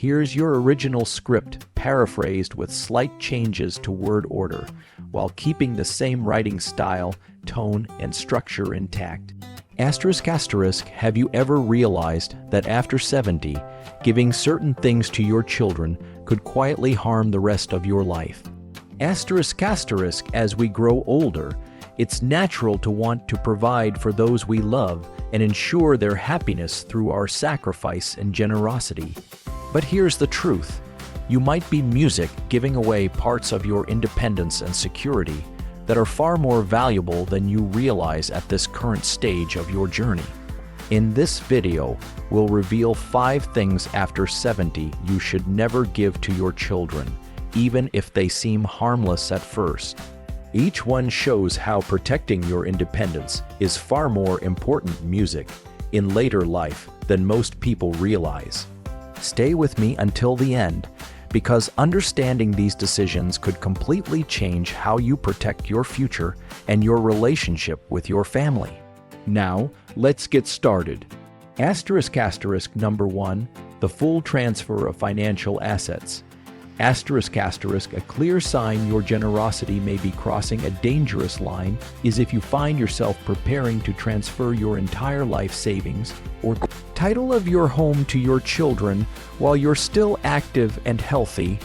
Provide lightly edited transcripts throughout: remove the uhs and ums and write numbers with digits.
Here's your original script, paraphrased with slight changes to word order, while keeping the same writing style, tone, and structure intact. Asterisk, have you ever realized that after 70, giving certain things to your children could quietly harm the rest of your life? Asterisk, as we grow older, it's natural to want to provide for those we love and ensure their happiness through our sacrifice and generosity. But here's the truth. You might be music giving away parts of your independence and security that are far more valuable than you realize at this current stage of your journey. In this video, we'll reveal 5 things after 70 you should never give to your children, even if they seem harmless at first. Each one shows how protecting your independence is far more important music in later life than most people realize. Stay with me until the end, because understanding these decisions could completely change how you protect your future and your relationship with your family. Now, let's get started. Asterisk, number 1, the full transfer of financial assets. Asterisk, a clear sign your generosity may be crossing a dangerous line is if you find yourself preparing to transfer your entire life savings or title of your home to your children while you're still active and healthy.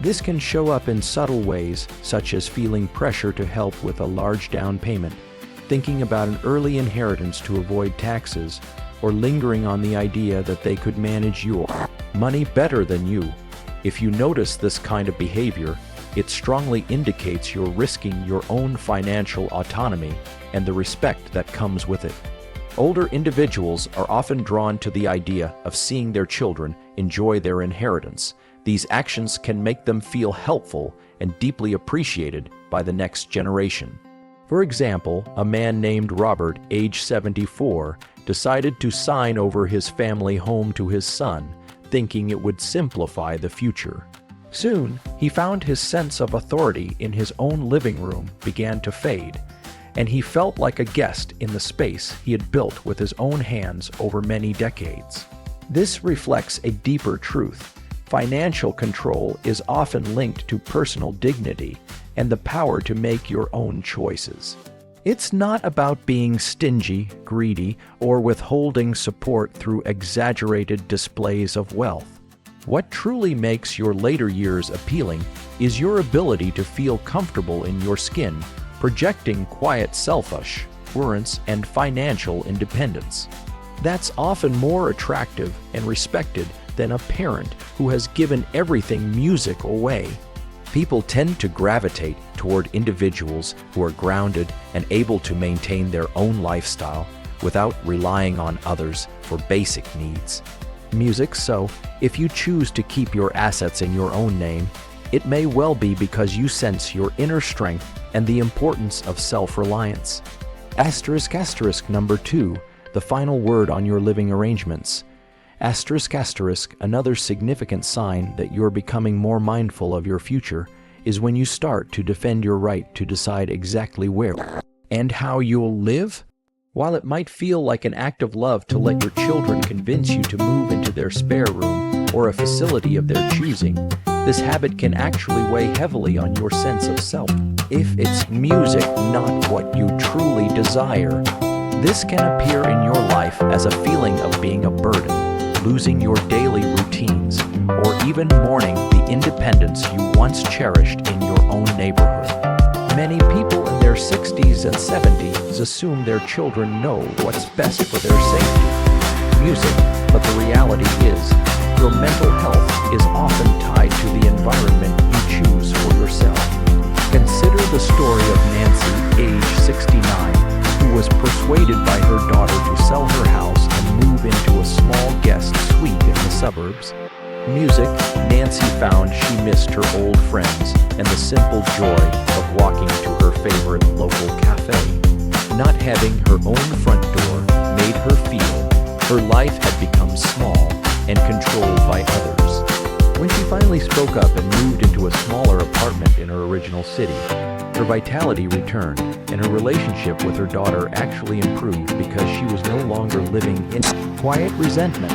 This can show up in subtle ways, such as feeling pressure to help with a large down payment, thinking about an early inheritance to avoid taxes, or lingering on the idea that they could manage your money better than you. If you notice this kind of behavior, it strongly indicates you're risking your own financial autonomy and the respect that comes with it. Older individuals are often drawn to the idea of seeing their children enjoy their inheritance. These actions can make them feel helpful and deeply appreciated by the next generation. For example, a man named Robert, age 74, decided to sign over his family home to his son, thinking it would simplify the future. Soon, he found his sense of authority in his own living room began to fade, and he felt like a guest in the space he had built with his own hands over many decades. This reflects a deeper truth. Financial control is often linked to personal dignity and the power to make your own choices. It's not about being stingy, greedy, or withholding support through exaggerated displays of wealth. What truly makes your later years appealing is your ability to feel comfortable in your skin, projecting quiet self-assurance and financial independence. That's often more attractive and respected than a parent who has given everything music away. People tend to gravitate toward individuals who are grounded and able to maintain their own lifestyle without relying on others for basic needs. Music, so if you choose to keep your assets in your own name, it may well be because you sense your inner strength and the importance of self-reliance. Asterisk, number 2, the final word on your living arrangements. Asterisk, another significant sign that you're becoming more mindful of your future is when you start to defend your right to decide exactly where and how you'll live. While it might feel like an act of love to let your children convince you to move into their spare room or a facility of their choosing, this habit can actually weigh heavily on your sense of self. If it's music not what you truly desire, this can appear in your life as a feeling of being a burden, losing your daily routines, or even mourning the independence you once cherished in your own neighborhood. Many people in their 60s and 70s assume their children know what's best for their safety. Music, but the reality is, your mental health is often tied to the environment you choose for yourself. Consider the story of Nancy, age 69, who was persuaded by her daughter to sell her house and move into a small guest suite in the suburbs. Music, Nancy found she missed her old friends and the simple joy of walking to her favorite local cafe. Not having her own front door made her feel her life had become small and controlled by others. When she finally spoke up and moved into a smaller apartment in her original city, her vitality returned, and her relationship with her daughter actually improved because she was no longer living in quiet resentment.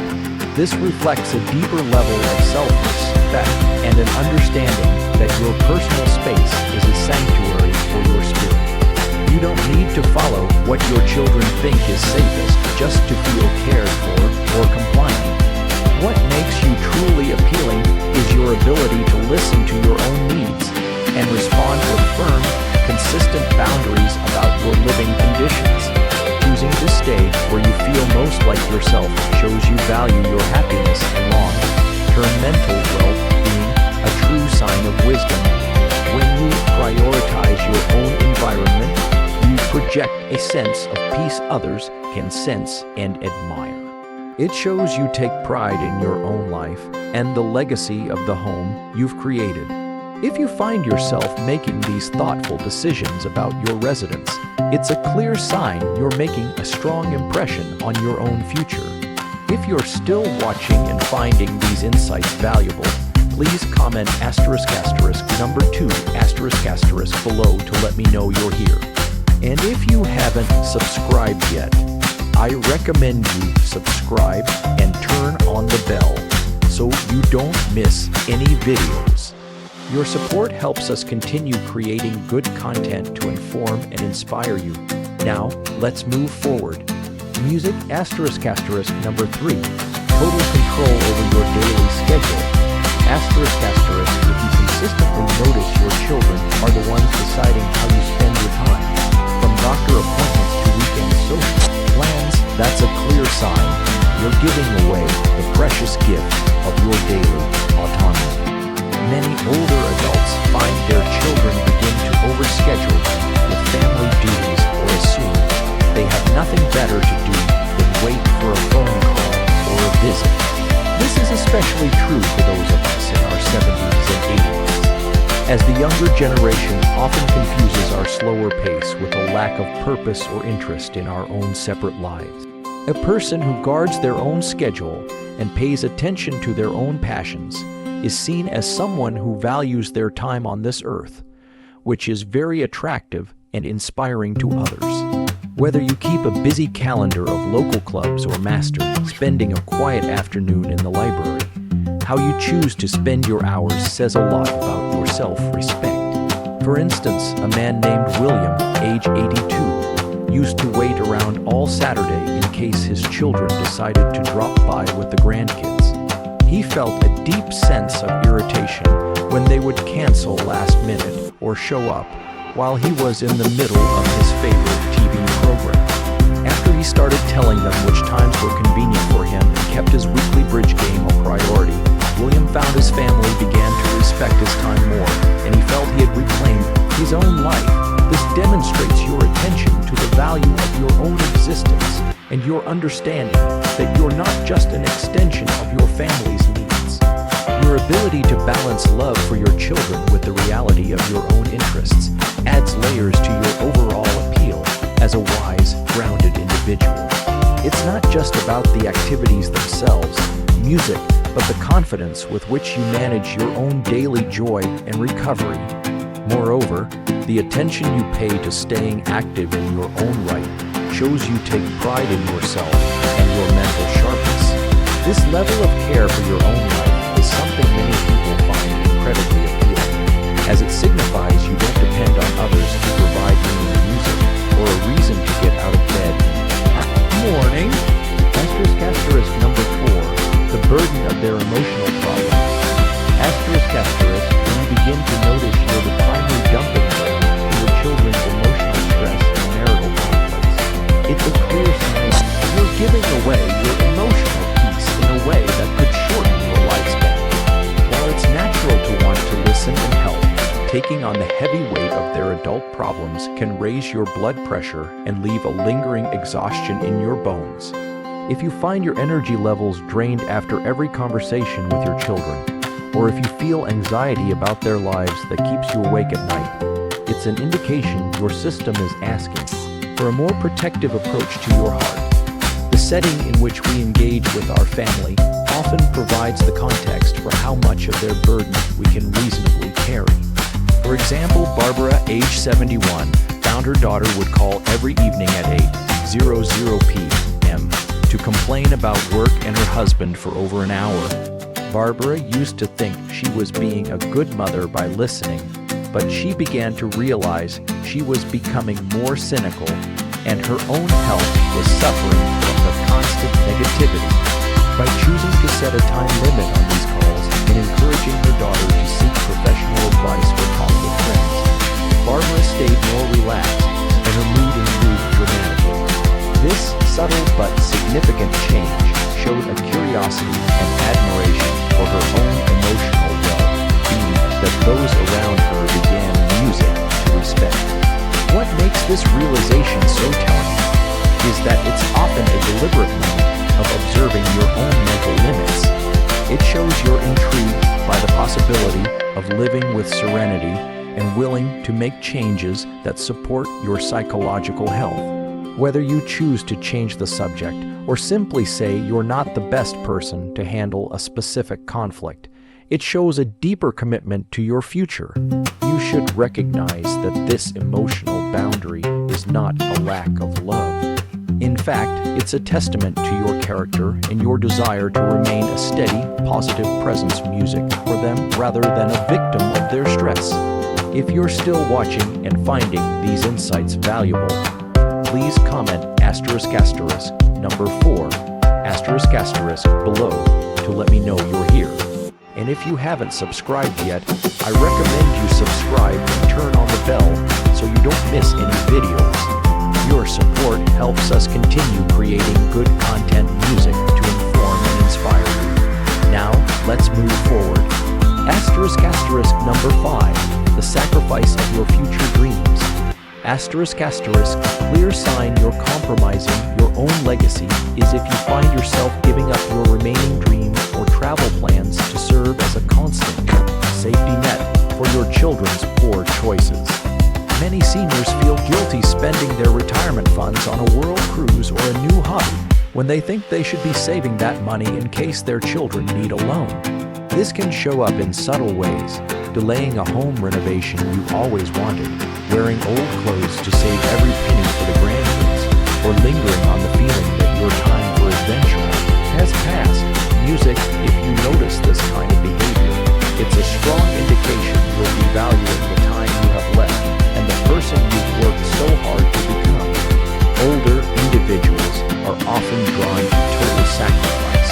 This reflects a deeper level of self-respect and an understanding that your personal space is a sanctuary for your spirit. You don't need to follow what your children think is safest just to feel cared for or compliant. What makes you truly appealing is your ability to listen to your own needs and respond with firm, consistent boundaries about your living conditions. Choosing to stay where you feel most like yourself shows you value your happiness and long-term mental well-being, a true sign of wisdom. When you prioritize your own environment, you project a sense of peace others can sense and admire. It shows you take pride in your own life and the legacy of the home you've created. If you find yourself making these thoughtful decisions about your residence, it's a clear sign you're making a strong impression on your own future. If you're still watching and finding these insights valuable, please comment ***2** below to let me know you're here. And if you haven't subscribed yet, I recommend you subscribe and turn on the bell so you don't miss any videos. Your support helps us continue creating good content to inform and inspire you. Now, let's move forward. Music ***3. Total control over your daily schedule. ***, if you consistently notice your children are the ones deciding how you spend your time, from doctor appointments to weekend social plans, that's a clear sign you're giving away the precious gift of your daily autonomy. Many older adults find their children begin to overschedule with family duties or assume they have nothing better to do than wait for a phone call or a visit. This is especially true for those of us in our 70s and 80s, as the younger generation often confuses our slower pace with a lack of purpose or interest in our own separate lives. A person who guards their own schedule and pays attention to their own passions is seen as someone who values their time on this earth, which is very attractive and inspiring to others. Whether you keep a busy calendar of local clubs or master spending a quiet afternoon in the library, how you choose to spend your hours says a lot about your self-respect. For instance, a man named William, age 82, used to wait around all Saturday in case his children decided to drop by with the grandkids. He felt a deep sense of irritation when they would cancel last minute or show up while he was in the middle of his favorite TV program. After he started telling them which times were convenient for him and kept his weekly bridge game a priority, William found his family began to respect his time more, and he felt he had reclaimed his own life. This demonstrates your attention to the value of your own existence and your understanding that you're not just an extension of your family's needs. Your ability to balance love for your children with the reality of your own interests adds layers to your overall appeal as a wise, grounded individual. It's not just about the activities themselves, music, but the confidence with which you manage your own daily joy and recovery. Moreover, the attention you pay to staying active in your own right shows you take pride in yourself and your mental sharpness. This level of care for your own life is something many people find incredibly appealing, as it signifies you don't depend on others to provide you with music or a reason to get out of bed. Morning. Number 4. The burden of their emotional problems. When you begin to notice you're the primary dumping ground for your children's emotional stress and marital conflicts, it's a clear sign you're giving away your emotional peace in a way that could shorten your lifespan. While it's natural to want to listen and help, taking on the heavy weight of their adult problems can raise your blood pressure and leave a lingering exhaustion in your bones. If you find your energy levels drained after every conversation with your children, or if you feel anxiety about their lives that keeps you awake at night, it's an indication your system is asking for a more protective approach to your heart. The setting in which we engage with our family often provides the context for how much of their burden we can reasonably carry. For example, Barbara, age 71, found her daughter would call every evening at 8:00 p.m. to complain about work and her husband for over an hour. Barbara used to think she was being a good mother by listening, but she began to realize she was becoming more cynical, and her own health was suffering from the constant negativity. By choosing to set a time limit on these calls and encouraging her daughter to seek professional advice or talk with friends, Barbara stayed more relaxed and her mood improved dramatically. This subtle but significant change showed a curiosity and admiration for her own emotional well-being that those around her began using to respect. What makes this realization so telling is that it's often a deliberate mode of observing your own mental limits. It shows you're intrigued by the possibility of living with serenity and willing to make changes that support your psychological health. Whether you choose to change the subject or simply say you're not the best person to handle a specific conflict, it shows a deeper commitment to your future. You should recognize that this emotional boundary is not a lack of love. In fact, it's a testament to your character and your desire to remain a steady, positive presence music for them rather than a victim of their stress. If you're still watching and finding these insights valuable, please comment number 4 below to let me know you're here. And if you haven't subscribed yet, I recommend you subscribe and turn on the bell so you don't miss any videos. Your support helps us continue creating good content music to inform and inspire you. Now, let's move forward. Number 5, the sacrifice of your future dreams. Clear sign you're compromising your own legacy is if you find yourself giving up your remaining dreams or travel plans to serve as a constant safety net for your children's poor choices. Many seniors feel guilty spending their retirement funds on a world cruise or a new hobby when they think they should be saving that money in case their children need a loan. This can show up in subtle ways: delaying a home renovation you always wanted, wearing old clothes to save every penny for the grandkids, or lingering on the feeling that your time for adventure has passed. Music, if you notice this kind of behavior, it's a strong indication you'll be valuing the time you have left and the person you've worked so hard to become. Older individuals are often drawn to total sacrifice,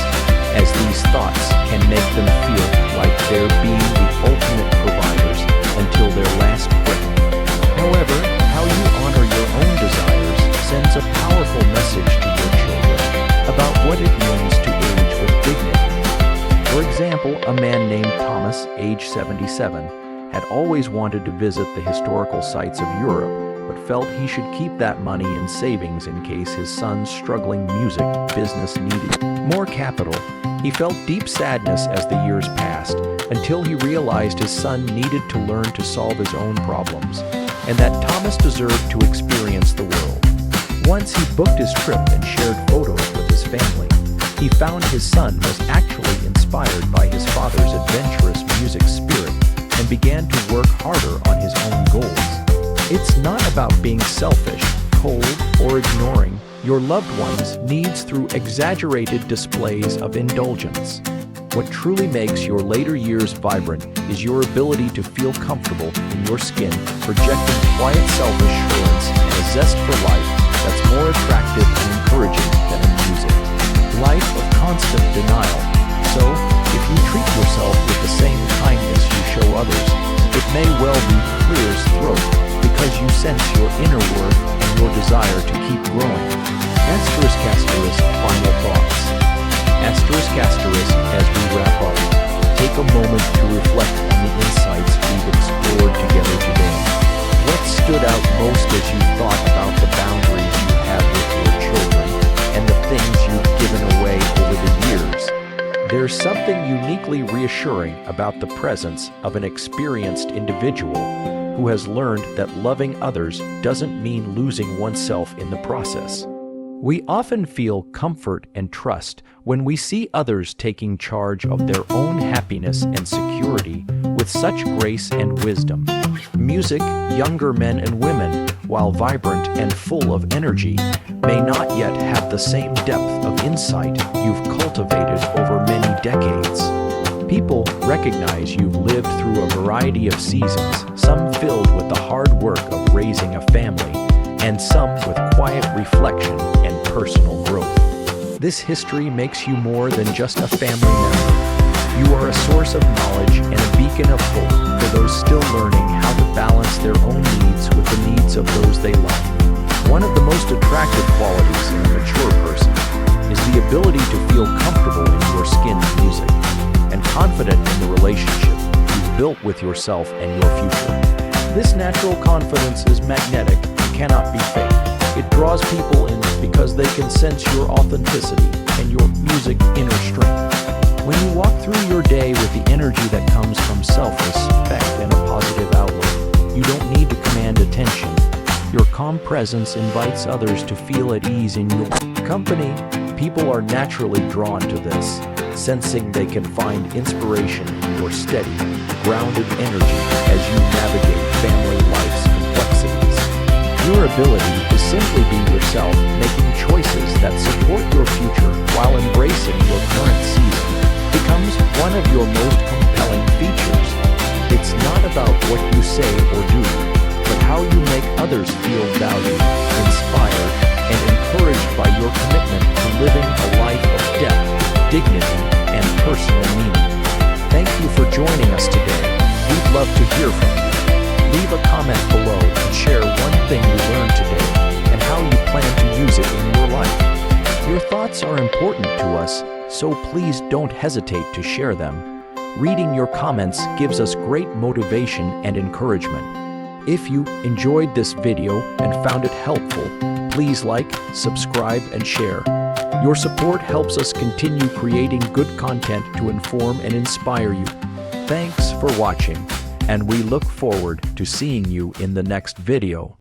as these thoughts can make them feel like they're being the ultimate providers until their last breath. However, how you honor your own desires sends a powerful message to your children about what it means to age with dignity. For example, a man named Thomas, age 77, had always wanted to visit the historical sites of Europe, but felt he should keep that money in savings in case his son's struggling music business needed more capital. He felt deep sadness as the years passed, until he realized his son needed to learn to solve his own problems, and that Thomas deserved to experience the world. Once he booked his trip and shared photos with his family, he found his son was actually inspired by his father's adventurous music spirit and began to work harder on his own goals. It's not about being selfish, cold, or ignoring your loved one's needs through exaggerated displays of indulgence. What truly makes your later years vibrant is your ability to feel comfortable in your skin, projecting quiet self-assurance and a zest for life that's more attractive and encouraging than in music. Life of constant denial. So, if you treat yourself with the same kindness you show others, it may well be clear as throat because you sense your inner worth and your desire to keep growing. Final thoughts. As we wrap up, take a moment to reflect on the insights we've explored together today. What stood out most as you thought about the boundaries you have with your children and the things you've given away over the years? There's something uniquely reassuring about the presence of an experienced individual who has learned that loving others doesn't mean losing oneself in the process. We often feel comfort and trust when we see others taking charge of their own happiness and security with such grace and wisdom. Music, younger men and women, while vibrant and full of energy, may not yet have the same depth of insight you've cultivated over many decades. People recognize you've lived through a variety of seasons, some filled with the hard work of raising a family, and some with quiet reflection and personal growth. This history makes you more than just a family member. You are a source of knowledge and a beacon of hope for those still learning how to balance their own needs with the needs of those they love. One of the most attractive qualities in a mature person is the ability to feel comfortable in your skin's music and confident in the relationship you've built with yourself and your future. This natural confidence is magnetic and cannot be faked. It draws people in because they can sense your authenticity and your music inner strength. When you walk through your day with the energy that comes from self-respect and a positive outlook, you don't need to command attention. Your calm presence invites others to feel at ease in your company. People are naturally drawn to this, sensing they can find inspiration in your steady, grounded energy as you navigate family life's complexities. Your ability to simply be yourself, making choices that support your future while embracing your current season, becomes one of your most compelling features. It's not about what you say or do, but how you make others feel valued, inspired, and encouraged by your commitment to living a life of depth, dignity, and personal meaning. Thank you for joining us today. We'd love to hear from you. Leave a comment below and share one thing you learned today and how you plan to use it in your life. Your thoughts are important to us, so please don't hesitate to share them. Reading your comments gives us great motivation and encouragement. If you enjoyed this video and found it helpful, please like, subscribe, and share. Your support helps us continue creating good content to inform and inspire you. Thanks for watching, and we look forward to seeing you in the next video.